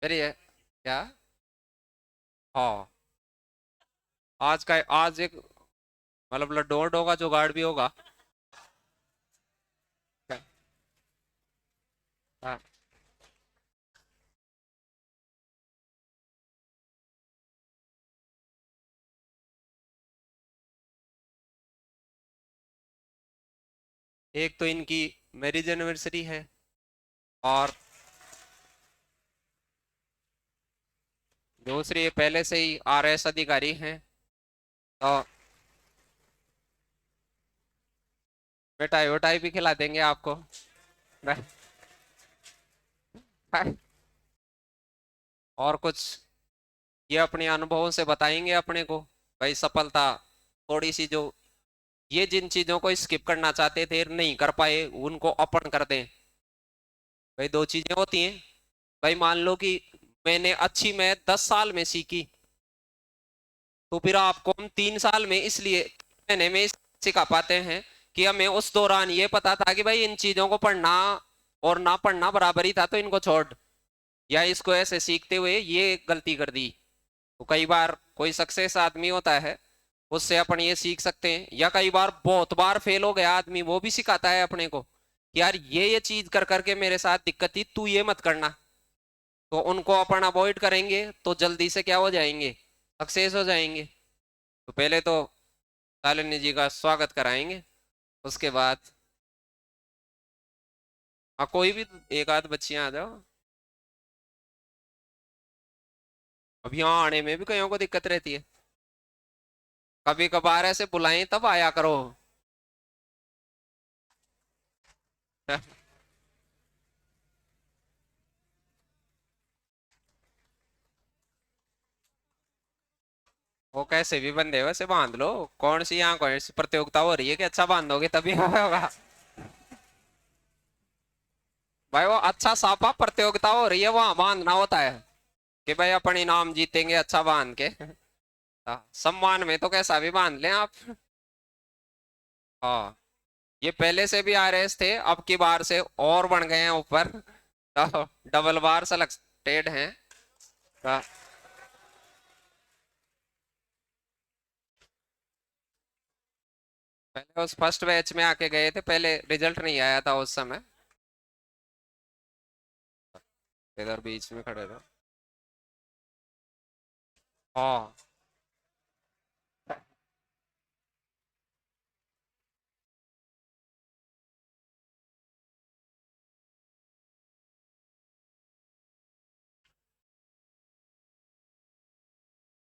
फिर ये क्या? हाँ, आज एक मतलब लड्डू वड्डू का जुगाड़ भी होगा। हाँ, एक तो इनकी मैरिज एनिवर्सरी है, और दूसरी ये पहले से ही आरएस अधिकारी हैं। तो मिठाई उठाई भी खिला देंगे आपको। और कुछ ये अपने अनुभवों से बताएंगे अपने को। भाई सफलता थोड़ी सी जो, ये जिन चीजों को स्किप करना चाहते थे नहीं कर पाए, उनको अपन कर दें। भाई दो चीजें होती हैं। भाई मान लो कि मैंने अच्छी मैथ 10 साल में सीखी, तो फिर आपको हम 3 साल में इसलिए महीने में सिखा पाते हैं कि हमें उस दौरान ये पता था कि भाई इन चीजों को पढ़ना और ना पढ़ना बराबर ही था, तो इनको छोड़, या इसको ऐसे सीखते हुए ये गलती कर दी। तो कई बार कोई सक्सेस आदमी होता है, उससे अपन ये सीख सकते हैं, या कई बार बहुत बार फेल हो गया आदमी, वो भी सिखाता है अपने को कि यार ये चीज कर करके मेरे साथ दिक्कत थी, तू ये मत करना। तो उनको अपन अवॉइड करेंगे तो जल्दी से क्या हो जाएंगे, सक्सेस हो जाएंगे। तो पहले तो शालिनी जी का स्वागत कराएंगे, उसके बाद हाँ कोई भी एक आध बच्चियां आ जाओ। अब यहाँ आने में भी कईयों को दिक्कत रहती है, कभी कभार ऐसे बुलाएं तब आया करो। वो कैसे भी बंदे वैसे बांध लो। कौन सी यहाँ कौन सी प्रतियोगिता हो रही है कि अच्छा बांधोगे तभी होगा? भाई वो अच्छा साफा प्रतियोगिता हो रही है, वहां बांधना होता है कि भाई अपन इनाम जीतेंगे अच्छा बांध के। सम्मान में तो कैसा भी बांध लें आप। हाँ, ये पहले से भी आरएस थे, अब की बार से और बढ़ गए हैं ऊपर। तो डबल बार सेलेक्टेड हैं। तो पहले उस फर्स्ट बैच में आके गए थे, पहले रिजल्ट नहीं आया था उस समय। इधर बीच में खड़े थे। हाँ,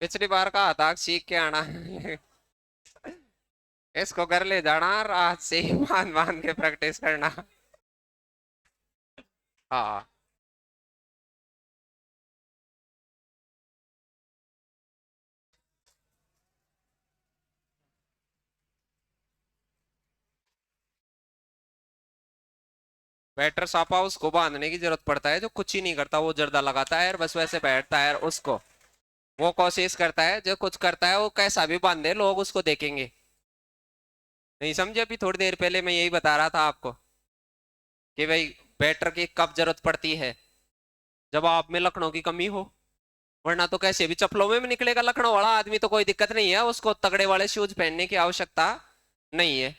पिछली बार कहा था सीख के आना। इसको घर ले जाना और आज से ही बांध बांध के प्रैक्टिस करना। हाँ, बैटर सापा उसको बांधने की जरूरत पड़ता है जो कुछ ही नहीं करता, वो जर्दा लगाता है और बस वैसे बैठता है, और उसको वो कोशिश करता है, जो कुछ करता है वो कैसा भी बांधे लोग उसको देखेंगे। नहीं समझे? अभी थोड़ी देर पहले मैं यही बता रहा था आपको कि भाई बैटर की कब जरूरत पड़ती है, जब आप में लखनऊ की कमी हो। वरना तो कैसे भी चप्पलों में भी निकलेगा लखनऊ वाला आदमी, तो कोई दिक्कत नहीं है, उसको तगड़े वाले शूज पहनने की आवश्यकता नहीं है।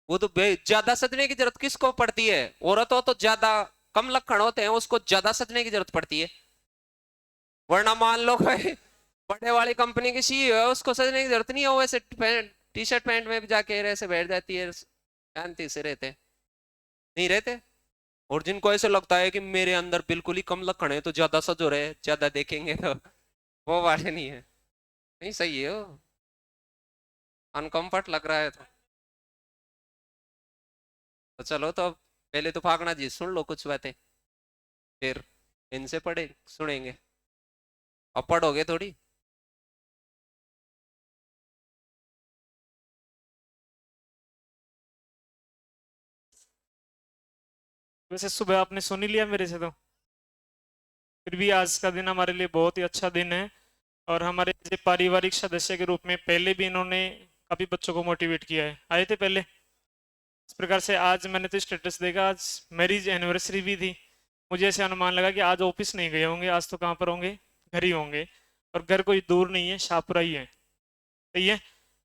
वो तो ज्यादा सजने की जरूरत किसको पड़ती है? औरत हो तो ज्यादा, कम लक्षण होते हैं उसको ज्यादा सजने की जरूरत पड़ती है। वरना मान लो कोई बड़े वाली कंपनी की सीईओ है, उसको सजने की जरूरत नहीं है, वो वैसे टी शर्ट पैंट में भी जाके ऐसे बैठ जाती है, शांति से रहते नहीं रहते। और जिनको ऐसे लगता है कि मेरे अंदर बिल्कुल ही कम लक्षण है तो ज्यादा सजो रहे, ज्यादा देखेंगे, तो वो वाले नहीं है। नहीं सही है वो, अनकंफर्ट लग रहा है तो चलो, तो अब पहले तो भागना जी सुन लो कुछ बातें, फिर इनसे पढ़े सुनेंगे। अब पढ़ोगे थोड़ी। वैसे सुबह आपने सुन ही लिया मेरे से, तो फिर भी आज का दिन हमारे लिए बहुत ही अच्छा दिन है। और हमारे जो पारिवारिक सदस्य के रूप में पहले भी इन्होंने काफी बच्चों को मोटिवेट किया है, आए थे पहले। इस प्रकार से आज मैंने तो स्टेटस देखा, आज मैरिज एनिवर्सरी भी थी। मुझे ऐसे अनुमान लगा कि आज ऑफिस नहीं गए होंगे, आज तो कहाँ पर होंगे, घर ही होंगे। और घर कोई दूर नहीं है, शाहपुरा ही है। सही है।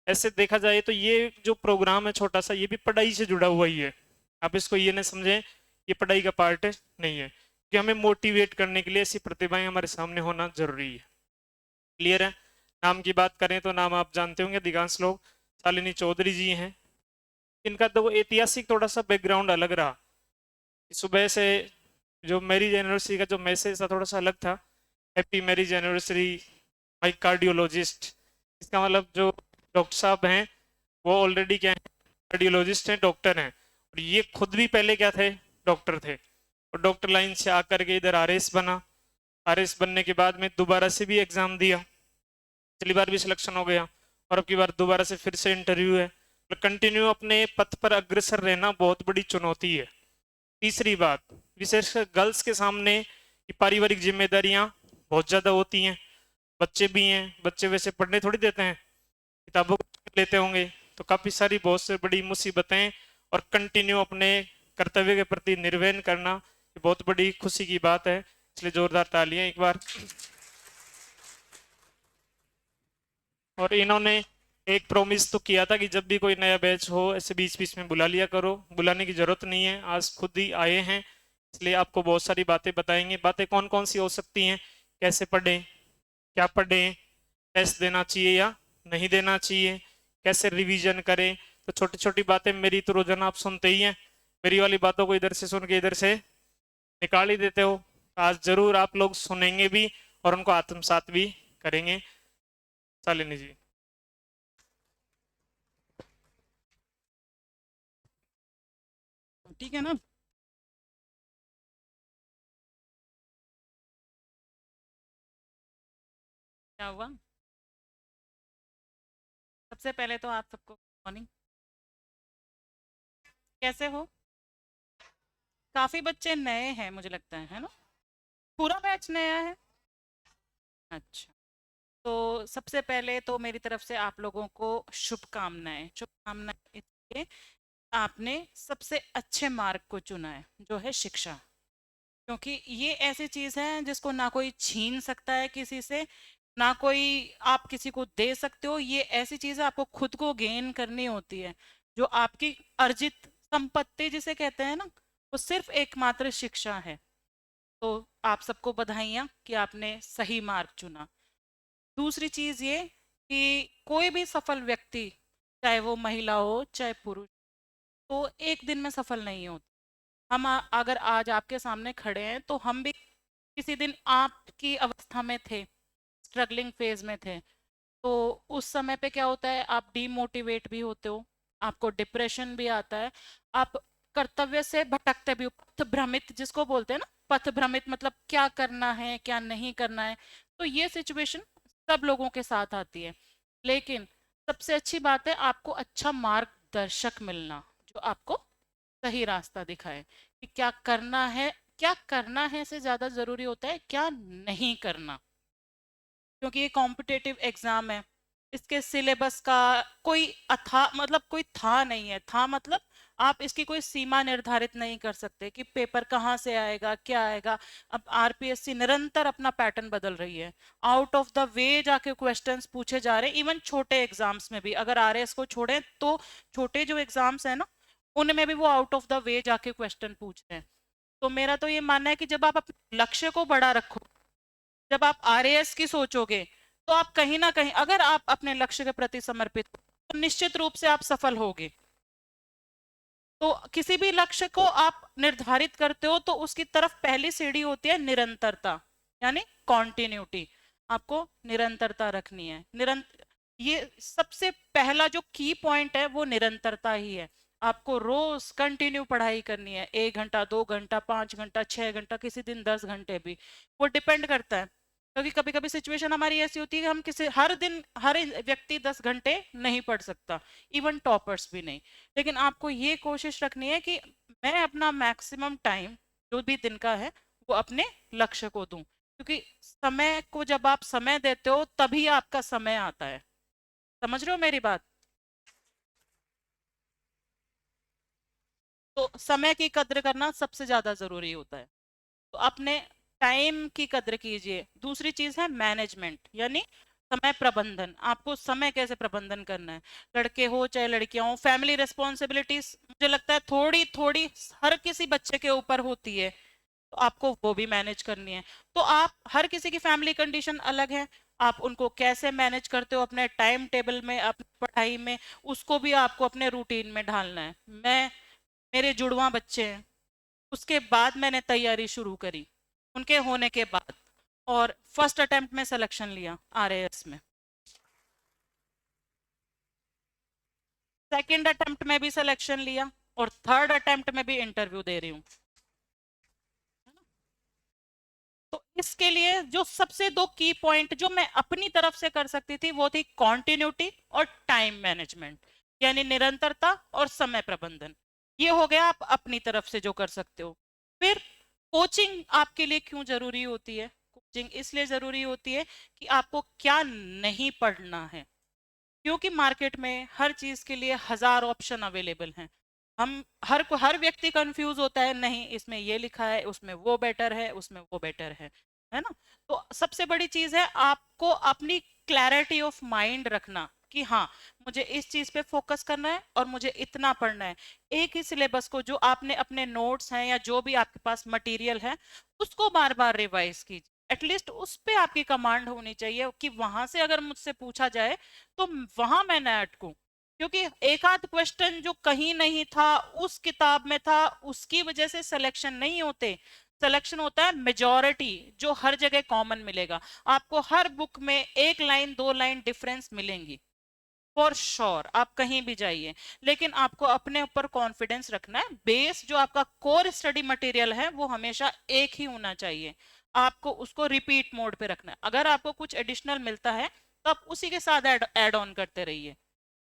ऐसे देखा जाए तो ये जो प्रोग्राम है छोटा सा, ये भी पढ़ाई से जुड़ा हुआ ही है। आप इसको ये ना समझें ये पढ़ाई का पार्ट नहीं है, कि हमें मोटिवेट करने के लिए ऐसी प्रतिभाएं हमारे सामने होना जरूरी है। क्लियर है। नाम की बात करें तो नाम आप जानते होंगे अधिकांश लोग, शालिनी चौधरी जी हैं। इनका तो ऐतिहासिक थोड़ा सा बैकग्राउंड अलग रहा। सुबह से जो मैरिज एनिवर्सरी का जो मैसेज था थोड़ा सा अलग था, happy marriage anniversary my cardiologist. इसका मतलब जो डॉक्टर साहब हैं वो ऑलरेडी क्या है, कार्डियोलॉजिस्ट हैं, डॉक्टर हैं। और ये खुद भी पहले क्या थे, डॉक्टर थे। और डॉक्टर लाइन से आकर के इधर आरएस बना। आरएस बनने के बाद में दोबारा से भी एग्जाम दिया, पिछली बार भी सिलेक्शन हो गया, और अब की बार दोबारा से फिर से इंटरव्यू है। तो कंटिन्यू अपने पथ पर अग्रसर रहना बहुत बड़ी चुनौती है। तीसरी बात, विशेषकर गर्ल्स के सामने ये पारिवारिक जिम्मेदारियां बहुत ज्यादा होती हैं। बच्चे भी हैं, बच्चे वैसे पढ़ने थोड़ी देते हैं, किताबों को लेते होंगे। तो काफी सारी बहुत से बड़ी मुसीबतें, और कंटिन्यू अपने कर्तव्य के प्रति निर्वहन करना, ये बहुत बड़ी खुशी की बात है। इसलिए जोरदार तालियां एक बार। और इन्होंने एक प्रॉमिस तो किया था कि जब भी कोई नया बैच हो ऐसे बीच बीच में बुला लिया करो। बुलाने की जरूरत नहीं है, आज खुद ही आए हैं, इसलिए आपको बहुत सारी बातें बताएंगे। बातें कौन कौन सी हो सकती हैं, कैसे पढ़ें, क्या पढ़ें, टेस्ट देना चाहिए या नहीं देना चाहिए, कैसे रिवीजन करें। तो छोटी छोटी बातें मेरी तो रोजाना आप सुनते ही हैं, मेरी वाली बातों को इधर से सुन के इधर से निकाल ही देते हो। आज जरूर आप लोग सुनेंगे भी और उनको आत्मसात भी करेंगे। शालिनी जी। ठीक है ना। क्या हुआ? सबसे पहले तो आप सबको मॉर्निंग, कैसे हो? काफी बच्चे नए हैं मुझे लगता है ना? पूरा बैच नया है। अच्छा, तो सबसे पहले तो मेरी तरफ से आप लोगों को शुभकामनाएं। शुभकामनाएं इसलिए आपने सबसे अच्छे मार्ग को चुना है, जो है शिक्षा। क्योंकि ये ऐसी चीज है जिसको ना कोई छीन सकता है किसी से, ना कोई आप किसी को दे सकते हो। ये ऐसी चीज है आपको खुद को गेन करनी होती है। जो आपकी अर्जित संपत्ति जिसे कहते हैं ना, वो सिर्फ एकमात्र शिक्षा है। तो आप सबको बधाइयाँ कि आपने सही मार्ग चुना। दूसरी चीज ये कि कोई भी सफल व्यक्ति, चाहे वो महिला हो चाहे पुरुष, तो एक दिन में सफल नहीं होता। अगर आज आपके सामने खड़े हैं तो हम भी किसी दिन आपकी अवस्था में थे, स्ट्रगलिंग फेज में थे। तो उस समय पे क्या होता है, आप डीमोटिवेट भी होते हो, आपको डिप्रेशन भी आता है, आप कर्तव्य से भटकते भी हो, पथ भ्रमित जिसको बोलते हैं ना, पथ भ्रमित मतलब क्या करना है क्या नहीं करना है। तो ये सिचुएशन सब लोगों के साथ आती है। लेकिन सबसे अच्छी बात है आपको अच्छा मार्गदर्शक मिलना, जो आपको सही रास्ता दिखाए कि क्या करना है। क्या करना है से ज्यादा जरूरी होता है क्या नहीं करना। क्योंकि ये कॉम्पिटेटिव एग्जाम है, इसके सिलेबस का कोई अथा मतलब कोई था नहीं है। था मतलब आप इसकी कोई सीमा निर्धारित नहीं कर सकते कि पेपर कहाँ से आएगा क्या आएगा। अब आरपीएससी निरंतर अपना पैटर्न बदल रही है, आउट ऑफ द वे जाके क्वेश्चंस पूछे जा रहे हैं। इवन छोटे एग्जाम्स में भी, अगर आरएस को छोड़ें तो छोटे जो एग्जाम्स है ना, उनमें भी वो आउट ऑफ द वे जाके क्वेश्चन पूछ रहे हैं। तो मेरा तो ये मानना है कि जब आप अपने लक्ष्य को बड़ा रखो, जब आप आरएएस की सोचोगे, तो आप कहीं ना कहीं अगर आप अपने लक्ष्य के प्रति समर्पित हो तो निश्चित रूप से आप सफल होगे। तो किसी भी लक्ष्य को आप निर्धारित करते हो तो उसकी तरफ पहली सीढ़ी होती है निरंतरता, यानी कॉन्टिन्यूटी। आपको निरंतरता रखनी है। ये सबसे पहला जो की पॉइंट है वो निरंतरता ही है। आपको रोज कंटिन्यू पढ़ाई करनी है, 1 घंटा 2 घंटा 5 घंटा 6 घंटा, किसी दिन 10 घंटे भी, वो डिपेंड करता है। क्योंकि कभी कभी सिचुएशन हमारी ऐसी होती है कि हम किसी हर दिन हर व्यक्ति 10 घंटे नहीं पढ़ सकता, इवन टॉपर्स भी नहीं। लेकिन आपको ये कोशिश रखनी है कि मैं अपना मैक्सिमम टाइम जो भी दिन का है वो अपने लक्ष्य को दूं। क्योंकि समय को जब आप समय देते हो तभी आपका समय आता है। समझ रहे हो मेरी बात? तो समय की कद्र करना सबसे ज्यादा जरूरी होता है। तो अपने टाइम की कद्र कीजिए। दूसरी चीज है मैनेजमेंट, यानी समय प्रबंधन। आपको समय कैसे प्रबंधन करना है, लड़के हो चाहे लड़कियां हो, फैमिली रिस्पॉन्सिबिलिटीज मुझे लगता है थोड़ी थोड़ी हर किसी बच्चे के ऊपर होती है, तो आपको वो भी मैनेज करनी है। तो आप, हर किसी की फैमिली कंडीशन अलग है, आप उनको कैसे मैनेज करते हो अपने टाइम टेबल में, अपनी पढ़ाई में, उसको भी आपको अपने रूटीन में ढालना है। मेरे जुड़वा बच्चे हैं, उसके बाद मैंने तैयारी शुरू करी, उनके होने के बाद, और फर्स्ट अटेम्प्ट में सिलेक्शन लिया आरएएस में, सेकंड अटेम्प्ट में भी सिलेक्शन लिया, और थर्ड अटेम्प्ट में भी इंटरव्यू दे रही हूँ। तो इसके लिए जो सबसे दो की पॉइंट जो मैं अपनी तरफ से कर सकती थी वो थी कॉन्टिन्यूटी और टाइम मैनेजमेंट, यानी निरंतरता और समय प्रबंधन। ये हो गया आप अपनी तरफ से जो कर सकते हो। फिर कोचिंग आपके लिए क्यों जरूरी होती है? कोचिंग इसलिए जरूरी होती है कि आपको क्या नहीं पढ़ना है, क्योंकि मार्केट में हर चीज के लिए हजार ऑप्शन अवेलेबल हैं। हम हर व्यक्ति कंफ्यूज होता है, नहीं इसमें ये लिखा है, उसमें वो बेटर है, उसमें वो बेटर है ना। तो सबसे बड़ी चीज है आपको अपनी क्लैरिटी ऑफ माइंड रखना कि हाँ, मुझे इस चीज पे फोकस करना है और मुझे इतना पढ़ना है। एक ही सिलेबस को, जो आपने अपने नोट्स हैं या जो भी आपके पास मटेरियल है, उसको बार बार रिवाइज कीजिए। एटलीस्ट उस पे आपकी कमांड होनी चाहिए कि वहां से अगर मुझसे पूछा जाए तो वहां मैं न अटकूं, क्योंकि एक आध क्वेश्चन जो कहीं नहीं था उस किताब में था, उसकी वजह से सिलेक्शन नहीं होते। सिलेक्शन होता है मेजॉरिटी, जो हर जगह कॉमन मिलेगा। आपको हर बुक में एक लाइन दो लाइन डिफरेंस मिलेंगी फॉर श्योर, आप कहीं भी जाइए, लेकिन आपको अपने ऊपर कॉन्फिडेंस रखना है। बेस जो आपका कोर स्टडी मटेरियल है वो हमेशा एक ही होना चाहिए, आपको उसको रिपीट मोड पे रखना है। अगर आपको कुछ एडिशनल मिलता है तो आप उसी के साथ ऐड ऑन करते रहिए।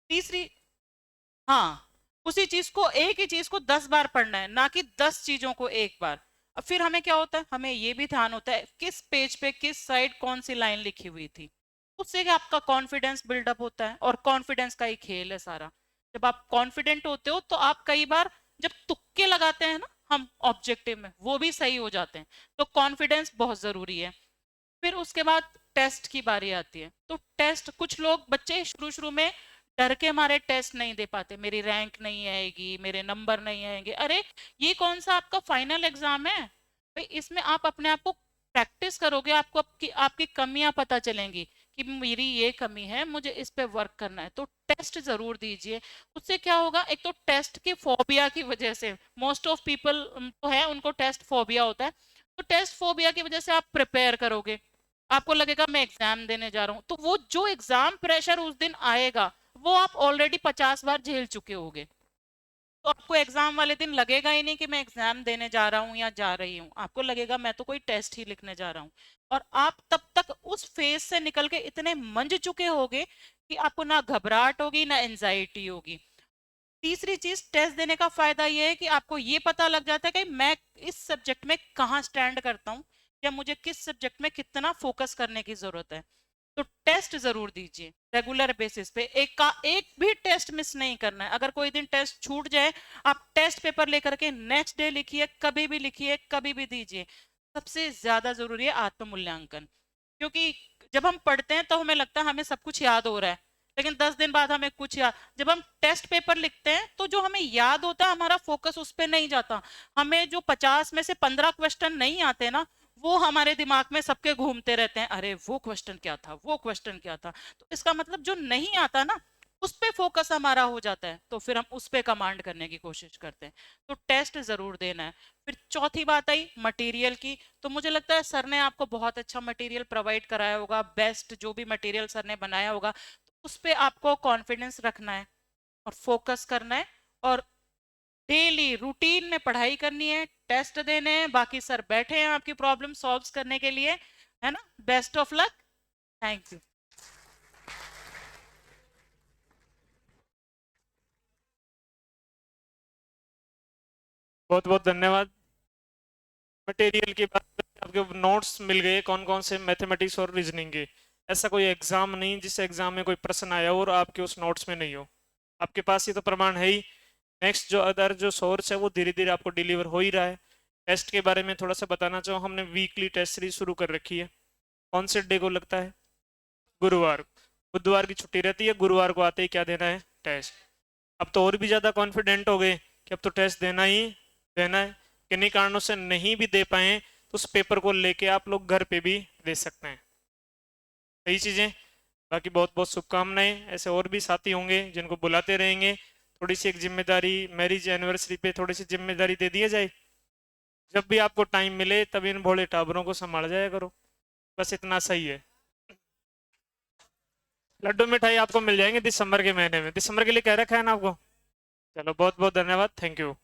तीसरी, हाँ, उसी चीज को, एक ही चीज को 10 बार पढ़ना है, ना कि 10 चीजों को एक बार। अब फिर हमें क्या होता है, हमें ये भी ध्यान होता है किस पेज पे किस साइड कौन सी लाइन लिखी हुई थी, उससे क्या आपका कॉन्फिडेंस बिल्डअप होता है, और कॉन्फिडेंस का ही खेल है सारा। जब आप कॉन्फिडेंट होते हो तो आप कई बार जब तुक्के लगाते हैं ना हम ऑब्जेक्टिव में, वो भी सही हो जाते हैं। तो कॉन्फिडेंस बहुत जरूरी है। फिर उसके बाद टेस्ट की बारी आती है। तो टेस्ट, कुछ लोग बच्चे शुरू शुरू में डर के मारे टेस्ट नहीं दे पाते, मेरी रैंक नहीं आएगी, मेरे नंबर नहीं आएंगे। अरे ये कौन सा आपका फाइनल एग्जाम है भाई, इसमें आप अपने आप को प्रैक्टिस करोगे, आपको आपकी कमियां पता चलेंगी कि मेरी ये कमी है, मुझे इस पे वर्क करना है। तो टेस्ट जरूर दीजिए। उससे क्या होगा, एक तो टेस्ट की फोबिया की वजह से, मोस्ट ऑफ पीपल तो है उनको टेस्ट फोबिया होता है, तो टेस्ट फोबिया की वजह से आप प्रिपेयर करोगे, आपको लगेगा मैं एग्जाम देने जा रहा हूं, तो वो जो एग्जाम प्रेशर उस दिन आएगा वो आप ऑलरेडी 50 बार झेल चुके होगे। तो आपको एग्जाम वाले दिन लगेगा ही नहीं कि मैं एग्जाम देने जा रहा हूँ या जा रही हूँ, आपको लगेगा मैं तो कोई टेस्ट ही लिखने जा रहा हूँ। और आप तब तक उस फेज से निकल के इतने मंझ चुके होगे कि आपको ना घबराहट होगी ना एंजाइटी होगी। तीसरी चीज, टेस्ट देने का फायदा यह है कि आपको ये पता लग जाता है कि मैं इस सब्जेक्ट में कहाँ स्टैंड करता हूँ, या मुझे किस सब्जेक्ट में कितना फोकस करने की जरूरत है। तो टेस्ट जरूर दीजिए रेगुलर बेसिस पे, एक भी टेस्ट मिस नहीं करना है। अगर कोई दिन टेस्ट छूट जाए, आप टेस्ट पेपर लेकर के नेक्स्ट डे लिखिए, कभी भी लिखिए, कभी भी दीजिए। सबसे ज्यादा जरूरी है आत्म मूल्यांकन, क्योंकि जब हम पढ़ते हैं तो हमें लगता है हमें सब कुछ याद हो रहा है, लेकिन 10 दिन बाद हमें कुछ याद, जब हम टेस्ट पेपर लिखते हैं तो जो हमें याद होता है हमारा फोकस उस पर नहीं जाता। हमें जो 50 में से 15 क्वेश्चन नहीं आते ना, वो हमारे दिमाग में सबके घूमते रहते हैं, अरे वो क्वेश्चन क्या था, वो क्वेश्चन क्या था। तो इसका मतलब जो नहीं आता ना उस पे फोकस हमारा हो जाता है, तो फिर हम उस पे कमांड करने की कोशिश करते हैं। तो टेस्ट जरूर देना है। फिर चौथी बात आई मटेरियल की, तो मुझे लगता है सर ने आपको बहुत अच्छा मटेरियल प्रोवाइड कराया होगा, बेस्ट जो भी मटेरियल सर ने बनाया होगा, तो उस पे आपको कॉन्फिडेंस रखना है और फोकस करना है, और डेली रूटीन में पढ़ाई करनी है, टेस्ट देने हैं, बाकी सर बैठे हैं आपकी प्रॉब्लम सॉल्व करने के लिए, है ना। Best of luck, thank you. बहुत बहुत धन्यवाद। मटेरियल की बात करें, आपके नोट्स मिल गए कौन कौन से, मैथमेटिक्स और रीजनिंग के। ऐसा कोई एग्जाम नहीं जिस एग्जाम में कोई प्रश्न आया और आपके उस नोट्स में नहीं हो, आपके पास ये तो प्रमाण है ही। नेक्स्ट जो अदर जो सोर्स है वो धीरे धीरे आपको डिलीवर हो ही रहा है। टेस्ट के बारे में थोड़ा सा बताना चाहूँ, हमने वीकली टेस्ट सीरीज शुरू कर रखी है। कौन से डे को लगता है? गुरुवार। बुधवार की छुट्टी रहती है, गुरुवार को आते ही क्या देना है? टेस्ट। अब तो और भी ज़्यादा कॉन्फिडेंट हो गए कि अब तो टेस्ट देना ही देना है। किन्हीं कारणों से नहीं भी दे पाए तो उस पेपर को लेके आप लोग घर पे भी दे सकते हैं। सही चीज़ें। बाकी बहुत बहुत शुभकामनाएं। ऐसे और भी साथी होंगे जिनको बुलाते रहेंगे। थोड़ी सी एक जिम्मेदारी, मैरिज एनिवर्सरी पे थोड़ी सी जिम्मेदारी दे दिया जाए। जब भी आपको टाइम मिले तब इन भोले टाबरों को संभाल जाया करो, बस इतना सही है। लड्डू मिठाई आपको मिल जाएंगे दिसंबर के महीने में। दिसंबर के लिए कह रखा है ना आपको? चलो बहुत बहुत धन्यवाद, थैंक यू।